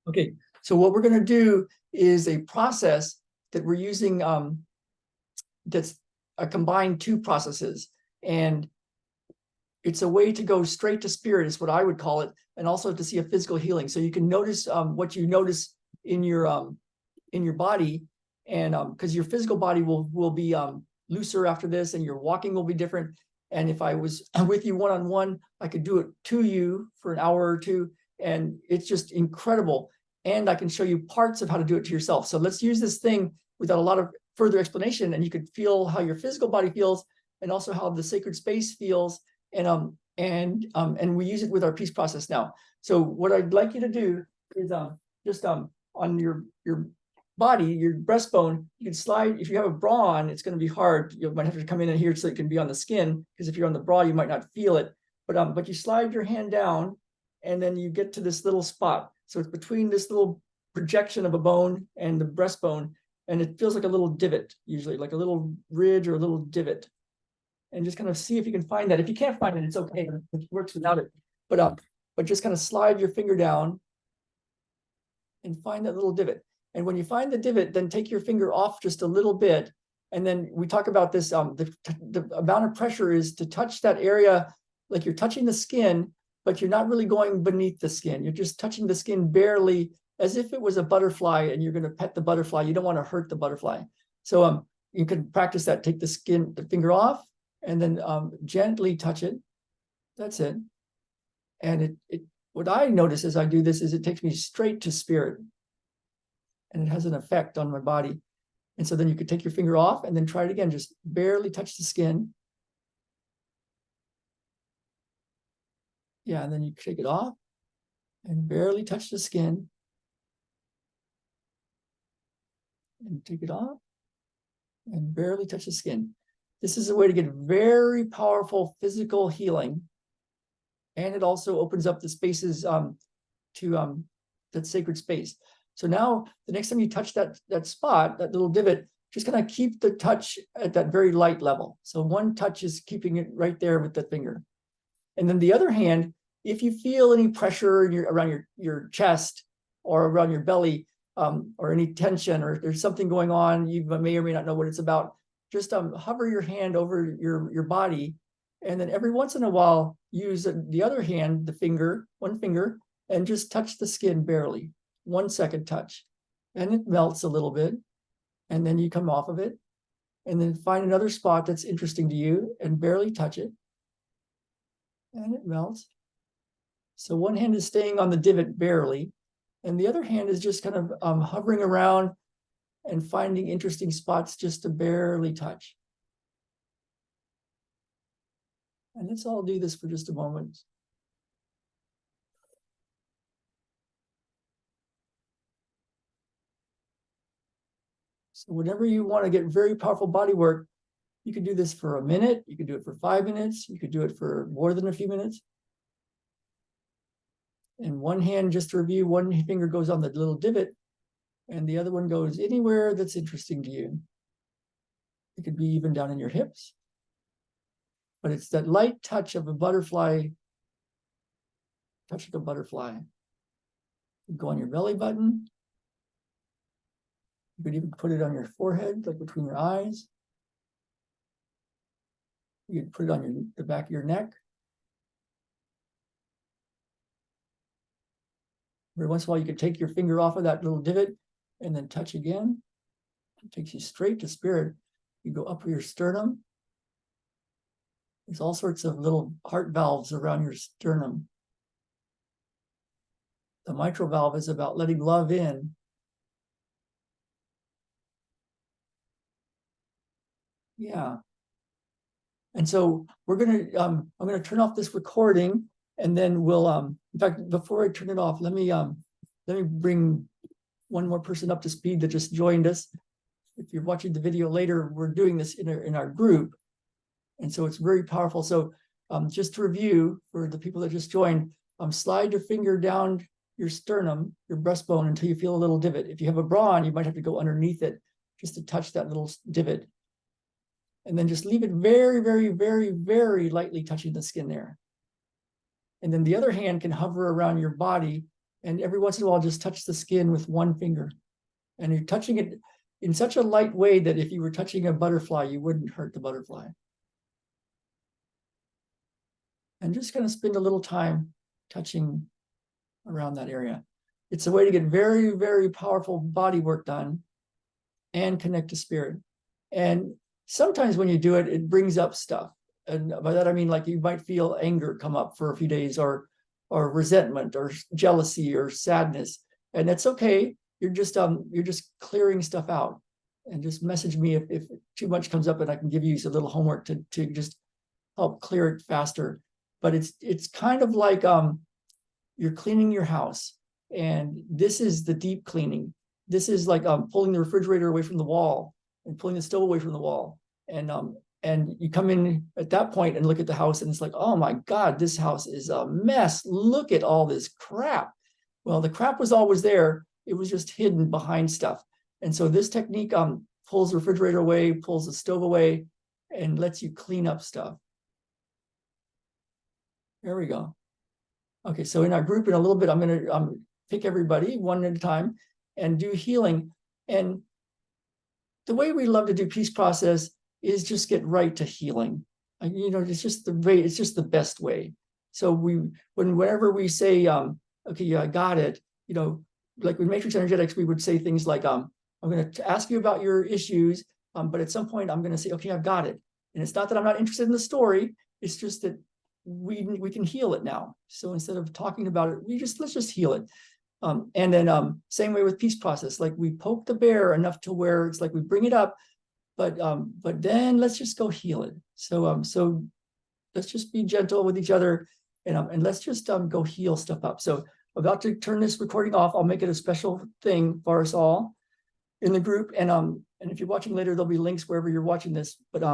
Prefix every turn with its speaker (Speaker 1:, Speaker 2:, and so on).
Speaker 1: Okay, so what we're going to do is a process that we're using that's a combined two processes. And it's a way to go straight to spirit is what I would call it, and also to see a physical healing. So you can notice what you notice in your body, and because your physical body will be looser after this, and your walking will be different. And if I was with you one-on-one, I could do it to you for an hour or two, and it's just incredible. And I can show you parts of how to do it to yourself. So let's use this thing without a lot of further explanation, and you could feel how your physical body feels, and also how the sacred space feels. And we use it with our peace process now. So what I'd like you to do is just on your body, your breastbone, you can slide. If you have a bra on, it's going to be hard. You might have to come in here so it can be on the skin, because if you're on the bra, you might not feel it. But you slide your hand down, and then you get to this little spot. So it's between this little projection of a bone and the breastbone, and it feels like a little divot, usually like a little ridge or a little divot. And just kind of see if you can find that. If you can't find it, it's okay. It works without it. But just kind of slide your finger down and find that little divot. And when you find the divot, then take your finger off just a little bit. And then we talk about this, the amount of pressure is to touch that area like you're touching the skin, but you're not really going beneath the skin. You're just touching the skin barely, as if it was a butterfly and you're going to pet the butterfly. You don't want to hurt the butterfly. So you can practice that. Take the finger off, and then gently touch it. That's it. And what I notice as I do this is it takes me straight to spirit, and it has an effect on my body. And so then you could take your finger off and then try it again. Just barely touch the skin. Yeah, and then you take it off and barely touch the skin. And take it off and barely touch the skin. This is a way to get very powerful physical healing. And it also opens up the spaces to that sacred space. So now the next time you touch that spot, that little divot, just kind of keep the touch at that very light level. So one touch is keeping it right there with the finger. And then the other hand, if you feel any pressure around your chest or around your belly, or any tension, or if there's something going on, you may or may not know what it's about, just hover your hand over your body, and then every once in a while use the other hand, one finger, and just touch the skin barely. 1 second touch, and it melts a little bit, and then you come off of it, and then find another spot that's interesting to you and barely touch it, and it melts. So one hand is staying on the divot barely, and the other hand is just kind of hovering around and finding interesting spots just to barely touch. And let's all do this for just a moment. So whenever you want to get very powerful body work, you can do this for a minute, you can do it for 5 minutes, you could do it for more than a few minutes. And one hand, just to review, one finger goes on the little divot, and the other one goes anywhere that's interesting to you. It could be even down in your hips. But it's that light touch of a butterfly, touching a butterfly. You go on your belly button. You could even put it on your forehead, like between your eyes. You could put it on the back of your neck. Every once in a while, you could take your finger off of that little divot and then touch again. It takes you straight to spirit. You go up your sternum. There's all sorts of little heart valves around your sternum. The mitral valve is about letting love in. Yeah. And so I'm gonna turn off this recording, and then we'll in fact, before I turn it off, let me bring one more person up to speed that just joined us. If you're watching the video later, we're doing this in our group. And so it's very powerful. So just to review for the people that just joined, slide your finger down your sternum, your breastbone, until you feel a little divot. If you have a bra on, you might have to go underneath it just to touch that little divot. And then just leave it very, very, very, very lightly touching the skin there. And then the other hand can hover around your body And every once in a while, just touch the skin with one finger. And you're touching it in such a light way that if you were touching a butterfly, you wouldn't hurt the butterfly. And just kind of spend a little time touching around that area. It's a way to get very, very powerful body work done and connect to spirit. And sometimes when you do it, it brings up stuff. And by that, I mean, like you might feel anger come up for a few days, or resentment or jealousy or sadness. And that's okay. You're just clearing stuff out. And just message me if too much comes up, and I can give you a little homework to just help clear it faster. But it's kind of like you're cleaning your house, and this is the deep cleaning. This is like pulling the refrigerator away from the wall and pulling the stove away from the wall. And you come in at that point and look at the house, and it's like, oh my God, this house is a mess. Look at all this crap. Well, the crap was always there. It was just hidden behind stuff. And so this technique pulls the refrigerator away, pulls the stove away, and lets you clean up stuff. There we go. Okay, so in our group, in a little bit, I'm going to pick everybody one at a time and do healing. And the way we love to do peace process is just get right to healing. It's just the best way. So whenever we say, okay, yeah, I got it, like with matrix energetics, we would say things like, I'm going to ask you about your issues, but at some point I'm going to say, okay, I've got it. And it's not that I'm not interested in the story. It's just that we can heal it now. So instead of talking about it, let's just heal it. And then same way with peace process, like we poke the bear enough to where it's like we bring it up, but then let's just go heal it. So let's just be gentle with each other, and let's just go heal stuff up. So I'm about to turn this recording off. I'll make it a special thing for us all in the group. And if you're watching later, there'll be links wherever you're watching this. But